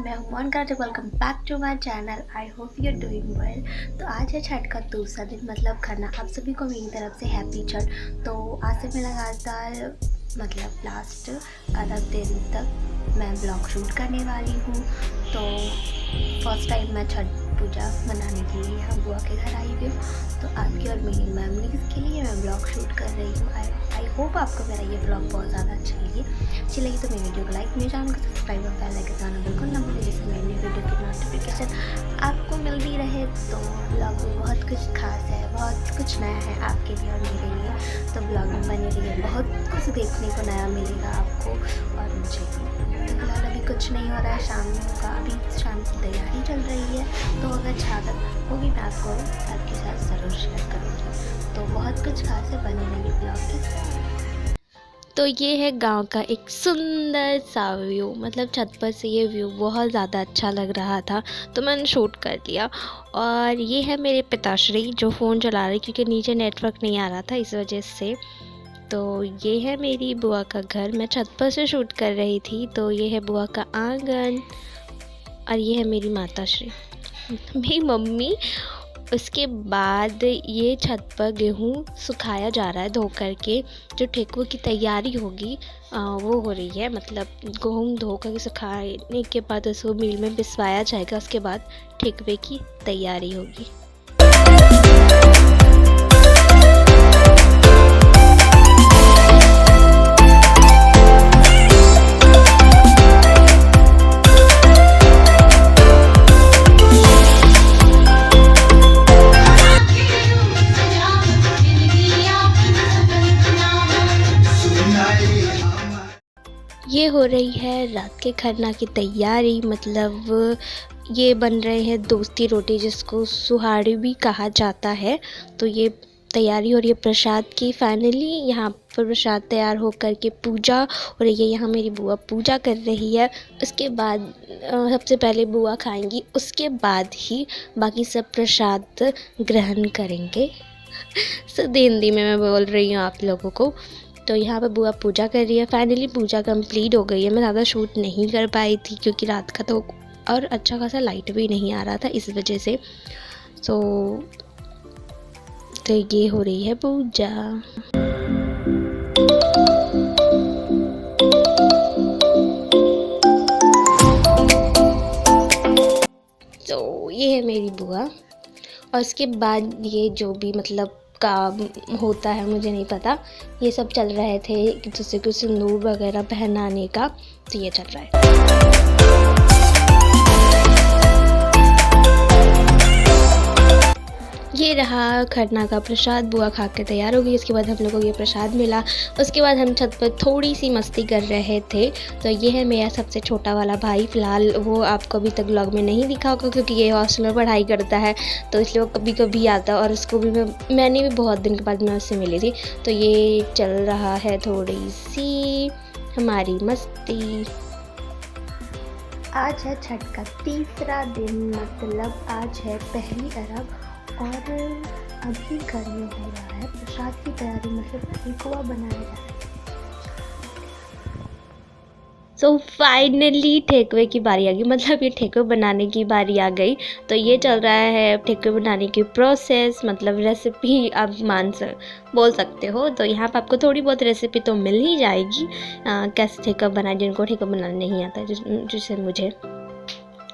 मैं हूँ Monika. Welcome back to my channel. I hope you are doing well. तो आज है छठ का दूसरा दिन, मतलब खरना। आप सभी को मेरी तरफ से हैप्पी छठ। तो आज से मैं लगातार मतलब लास्ट आधा दिन तक मैं ब्लॉग शूट करने वाली हूँ। तो फर्स्ट टाइम मैं छठ पूजा मनाने के लिए यहाँ बुआ के घर आई हुई हूँ। तो आपकी और मेरी मेमोरीज़ के लिए मैं ब्लॉग शूट कर रही हूँ। आई होप आपको मेरा ये ब्लॉग बहुत ज़्यादा अच्छी लगी तो मेरी वीडियो को लाइक, मेरे चैनल को सब्सक्राइब और बेल आइकन दबाना बिल्कुल ना भूलिए, जिससे मेरी न्यू वीडियो की नोटिफिकेशन आपको मिलती रहे। तो ब्लॉग में बहुत कुछ खास है, बहुत कुछ नया है आपके लिए और मेरे लिए। तो ब्लॉग में बने रहिए, बहुत कुछ देखने को नया मिलेगा आपको और मुझे भी। फिलहाल अभी कुछ नहीं हो रहा है, शाम में होगा। अभी शाम की तैयारी चल रही है, तो अगर छादर होगी मैं आपको आपके साथ ज़रूर शेयर करूँगी। तो बहुत कुछ खास है, बने रहिए ब्लॉग के साथ। तो ये है गांव का एक सुंदर सा व्यू, मतलब छत पर से ये व्यू बहुत ज़्यादा अच्छा लग रहा था तो मैंने शूट कर लिया। और ये है मेरे पिताश्री जो फ़ोन चला रहे क्योंकि नीचे नेटवर्क नहीं आ रहा था इस वजह से। तो ये है मेरी बुआ का घर, मैं छत पर से शूट कर रही थी। तो ये है बुआ का आंगन और ये है मेरी माताश्री, मेरी मम्मी। उसके बाद ये छत पर गेहूँ सुखाया जा रहा है धो कर के। जो ठेकुए की तैयारी होगी वो हो रही है, मतलब गेहूँ धो कर के सुखाने के बाद उसको मिल में पिसवाया जाएगा। उसके बाद ठेकुए की तैयारी होगी। ये हो रही है रात के खरना की तैयारी, मतलब ये बन रहे हैं दोस्ती रोटी जिसको सुहाड़ी भी कहा जाता है। तो ये तैयारी हो रही है प्रसाद की। फाइनली यहाँ पर प्रसाद तैयार हो कर के पूजा हो रही है। यहाँ मेरी बुआ पूजा कर रही है। उसके बाद सबसे पहले बुआ खाएंगी, उसके बाद ही बाकी सब प्रसाद ग्रहण करेंगे। सीधे हिंदी में मैं बोल रही हूँ आप लोगों को। तो यहाँ पर बुआ पूजा कर रही है। फाइनली पूजा कंप्लीट हो गई है। मैं ज़्यादा शूट नहीं कर पाई थी क्योंकि रात का तो और अच्छा खासा लाइट भी नहीं आ रहा था इस वजह से। तो ये हो रही है पूजा। तो ये है मेरी बुआ और उसके बाद ये जो भी मतलब काम होता है मुझे नहीं पता, ये सब चल रहे थे जैसे कि सिंदूर वगैरह पहनाने का। तो ये चल रहा है। ये रहा खरना का प्रसाद, बुआ खा के तैयार हो गई। उसके बाद हम लोगों को ये प्रसाद मिला। उसके बाद हम छत पर थोड़ी सी मस्ती कर रहे थे। तो ये है मेरा सबसे छोटा वाला भाई। फ़िलहाल वो आपको अभी तक व्लॉग में नहीं दिखा होगा क्योंकि ये हॉस्टल में पढ़ाई करता है, तो इसलिए वो कभी कभी आता है। और उसको भी मैंने भी बहुत दिन के बाद मैं उससे मिली थी। तो ये चल रहा है थोड़ी सी हमारी मस्ती। आज है छठ का तीसरा दिन, मतलब आज है पहली अरब और अभी घर में हो रहा है प्रसाद की तैयारी, मतलब ठेकुआ बनाया जा रहा है। सो फाइनली ठेकुए की बारी आ गई, मतलब ये ठेकुए बनाने की बारी आ गई। तो ये चल रहा है ठेकुए बनाने की प्रोसेस, मतलब रेसिपी आप बोल सकते हो। तो यहाँ पर आपको थोड़ी बहुत रेसिपी तो मिल ही जाएगी कैसे ठेकुआ बनाए, जिनको ठेकुआ बनाना नहीं आता जैसे मुझे।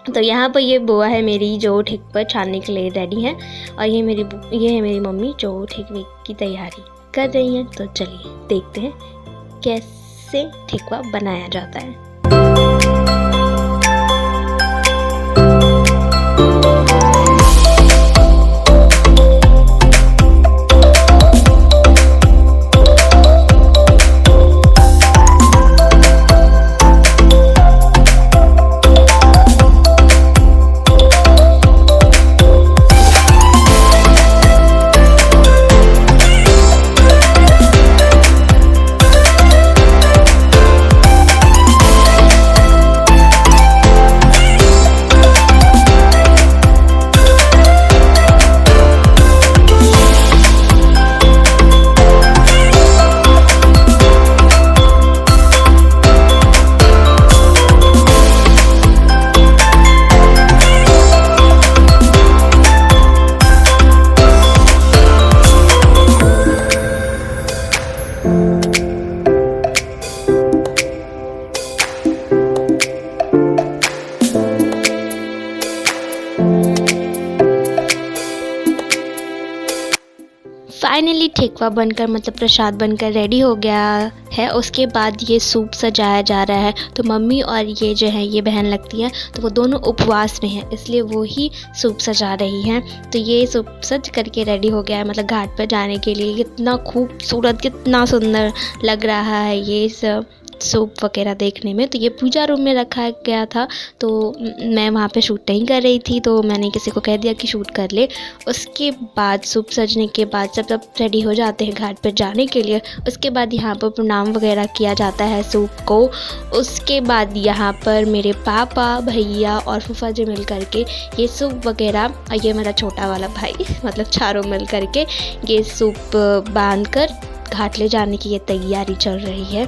तो यहाँ पर ये बुआ है मेरी जो ठेकुआ छानने के लिए रेडी है और ये है मेरी मम्मी जो ठेकुए की तैयारी कर रही हैं। तो चलिए देखते हैं कैसे ठेकुआ बनाया जाता है। फाइनली ठेकुआ बनकर मतलब प्रसाद बनकर रेडी हो गया है। उसके बाद ये सूप सजाया जा रहा है। तो मम्मी और ये जो है ये बहन लगती हैं, तो वो दोनों उपवास में हैं, इसलिए वो ही सूप सजा रही हैं। तो ये सूप सज करके रेडी हो गया है मतलब घाट पर जाने के लिए। कितना खूबसूरत, कितना सुंदर लग रहा है ये सब सूप वगैरह देखने में। तो ये पूजा रूम में रखा गया था, तो मैं वहाँ पे शूट नहीं कर रही थी, तो मैंने किसी को कह दिया कि शूट कर ले। उसके बाद सूप सजने के बाद सब रेडी हो जाते हैं घाट पर जाने के लिए। उसके बाद यहाँ पर प्रणाम वगैरह किया जाता है सूप को। उसके बाद यहाँ पर मेरे पापा, भैया और फूफा जी मिल करके ये सूप वगैरह, और ये मेरा छोटा वाला भाई मतलब चारों मिल करके ये सूप बांध कर घाट ले जाने की ये तैयारी चल रही है।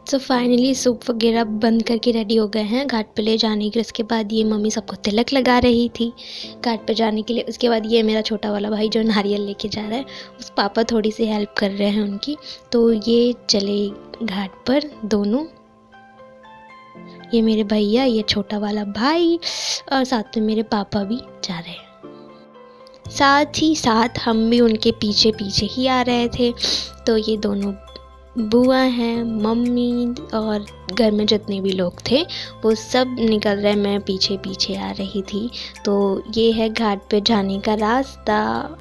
तो फाइनली सूप वगैरह बंद करके रेडी हो गए हैं घाट पे ले जाने के लिए। उसके बाद ये मम्मी सबको तिलक लगा रही थी घाट पे जाने के लिए। उसके बाद ये मेरा छोटा वाला भाई जो नारियल लेके जा रहा है, उस पापा थोड़ी सी हेल्प कर रहे हैं उनकी। तो ये चले घाट पर दोनों, ये मेरे भैया, ये छोटा वाला भाई और साथ में मेरे पापा भी जा रहे हैं। साथ ही साथ हम भी उनके पीछे पीछे ही आ रहे थे। तो ये दोनों बुआ हैं, मम्मी और घर में जितने भी लोग थे वो सब निकल रहे, मैं पीछे पीछे आ रही थी। तो ये है घाट पे जाने का रास्ता।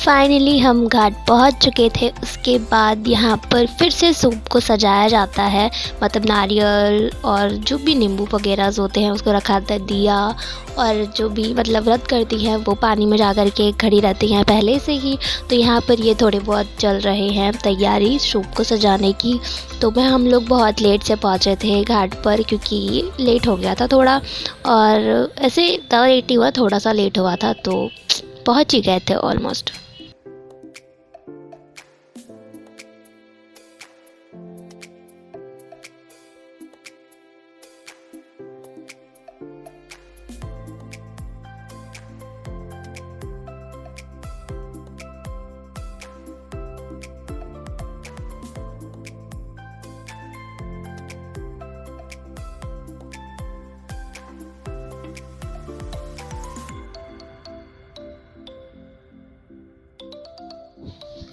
फाइनली हम घाट पहुंच चुके थे। उसके बाद यहाँ पर फिर से सूप को सजाया जाता है, मतलब नारियल और जो भी नींबू वगैरह होते हैं उसको रखा जाता है, दिया, और जो भी मतलब व्रत करती है वो पानी में जा कर के खड़ी रहती हैं पहले से ही। तो यहाँ पर ये थोड़े बहुत चल रहे हैं तैयारी सूप को सजाने की। तो हम लोग बहुत लेट से पहुँचे थे घाट पर, क्योंकि लेट हो गया था थोड़ा, और ऐसे ज़्यादा लेट ही हुआ, थोड़ा सा लेट हुआ था, तो पहुँच ही गए थे ऑलमोस्ट।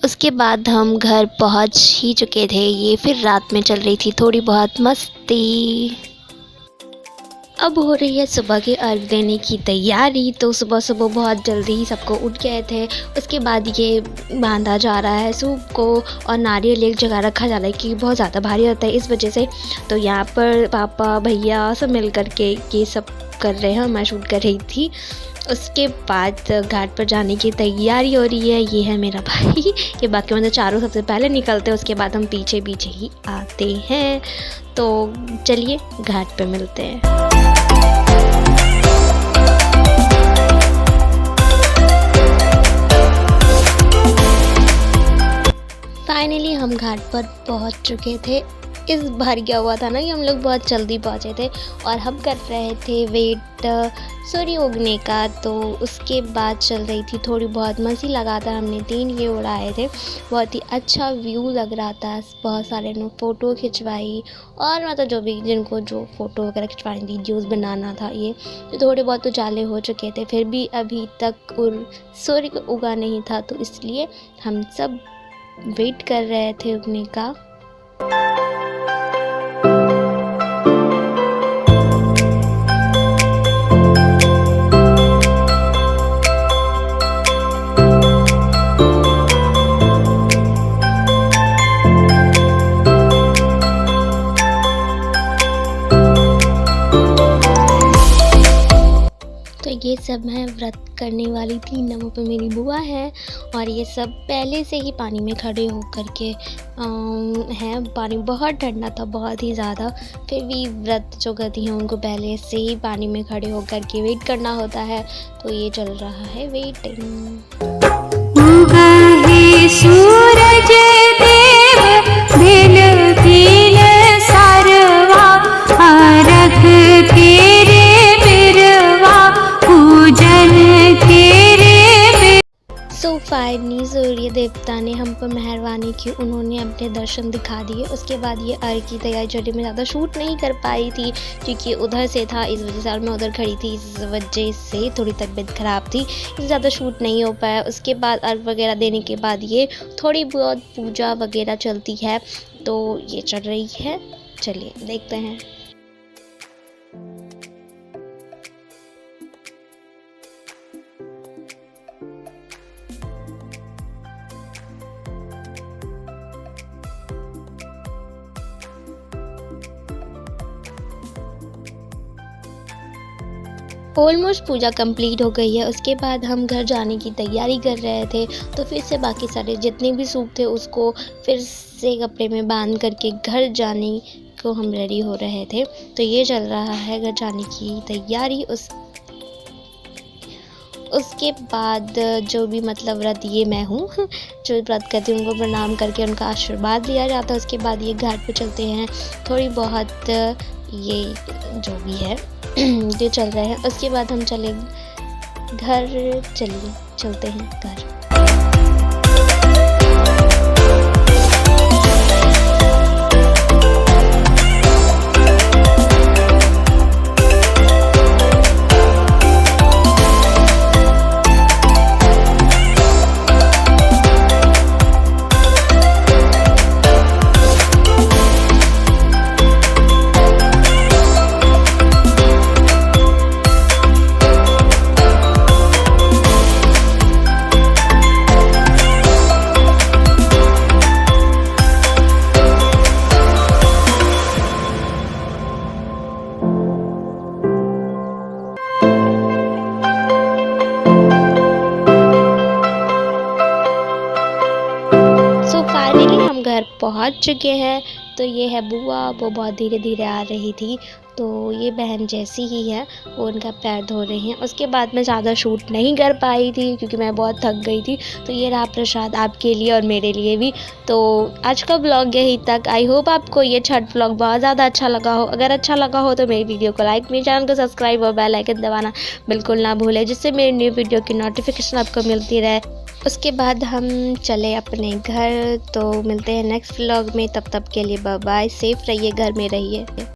उसके बाद हम घर पहुंच ही चुके थे। ये फिर रात में चल रही थी थोड़ी बहुत मस्ती। अब हो रही है सुबह के अर्घ देने की तैयारी। तो सुबह सुबह बहुत जल्दी ही सबको उठ गए थे। उसके बाद ये बांधा जा रहा है सूप को, और नारियल एक जगह रखा जा रहा है क्योंकि बहुत ज़्यादा भारी होता है इस वजह से। तो यहाँ पर पापा, भैया सब मिल कर के ये सब कर रहे हैं, मैं शूट कर रही थी। उसके बाद घाट पर जाने की तैयारी हो रही है। ये है मेरा भाई, ये बाकी मतलब चारों सबसे पहले निकलते हैं, उसके बाद हम पीछे पीछे ही आते हैं। तो चलिए घाट पे मिलते हैं। फाइनली हम घाट पर पहुंच चुके थे। इस बार क्या हुआ था ना कि हम लोग बहुत जल्दी पहुंचे थे और हम कर रहे थे वेट सूर्य उगने का। तो उसके बाद चल रही थी थोड़ी बहुत मस्ती, लगातार हमने 3 ये उड़ाए थे। बहुत ही अच्छा व्यू लग रहा था, बहुत सारे ने फ़ोटो खिंचवाई, और मतलब जो भी जिनको जो फ़ोटो वगैरह खिंचवानी, वीडियोस बनाना था, ये तो थोड़े बहुत उजाले हो चुके थे। फिर भी अभी तक सूर्य उगा नहीं था, तो इसलिए हम सब वेट कर रहे थे उगने का। ये सब हैं व्रत करने वाली 3 नंबर पे मेरी बुआ है और ये सब पहले से ही पानी में खड़े होकर के हैं। पानी बहुत ठंडा था, बहुत ही ज़्यादा, फिर भी व्रत जो करती हैं उनको पहले से ही पानी में खड़े होकर के वेट करना होता है। तो ये चल रहा है वेटिंग। सूरज देव भेल भील सरवा रख तेरे बिरवा पूजन तेरे। सो फाइनली सूर्य देवता ने हम पर मेहरबानी की, उन्होंने अपने दर्शन दिखा दिए। उसके बाद ये अर्घ की तैयारी चली। मैं ज़्यादा शूट नहीं कर पाई थी क्योंकि उधर से था, इस वजह से, और मैं उधर खड़ी थी, इस वजह से थोड़ी तबीयत ख़राब थी, इसलिए ज़्यादा शूट नहीं हो पाया। उसके बाद अर्घ वगैरह देने के बाद ये थोड़ी बहुत पूजा वगैरह चलती है, तो ये चल रही है। चलिए देखते हैं। ऑलमोस्ट पूजा कंप्लीट हो गई है। उसके बाद हम घर जाने की तैयारी कर रहे थे, तो फिर से बाकी सारे जितने भी सूप थे उसको फिर से कपड़े में बांध करके घर जाने को हम रेडी हो रहे थे। तो ये चल रहा है घर जाने की तैयारी। उसके बाद जो भी मतलब व्रत, ये मैं हूँ जो व्रत करती हूँ, उनको प्रणाम करके उनका आशीर्वाद लिया जाता है। उसके बाद ये घाट पे चलते हैं, थोड़ी बहुत ये जो भी है ये चल रहे हैं। उसके बाद हम चले घर, चलिए चलते हैं घर। घर पहुंच चुके हैं। तो ये है बुआ, वो बहुत धीरे धीरे आ रही थी। तो ये बहन जैसी ही है, वो उनका पैर धो रही हैं। उसके बाद मैं ज़्यादा शूट नहीं कर पाई थी क्योंकि मैं बहुत थक गई थी। तो ये रहा प्रसाद आपके लिए और मेरे लिए भी। तो आज का ब्लॉग यहीं तक। आई होप आपको ये छठ ब्लॉग बहुत ज़्यादा अच्छा लगा हो। अगर अच्छा लगा हो तो मेरी वीडियो को लाइक, मेरे चैनल को सब्सक्राइब और बेल आइकन दबाना बिल्कुल ना भूलें, जिससे मेरी न्यू वीडियो की नोटिफिकेशन आपको मिलती रहे। उसके बाद हम चले अपने घर। तो मिलते हैं नेक्स्ट व्लॉग में, तब तक के लिए बाय बाय। सेफ रहिए, घर में रहिए।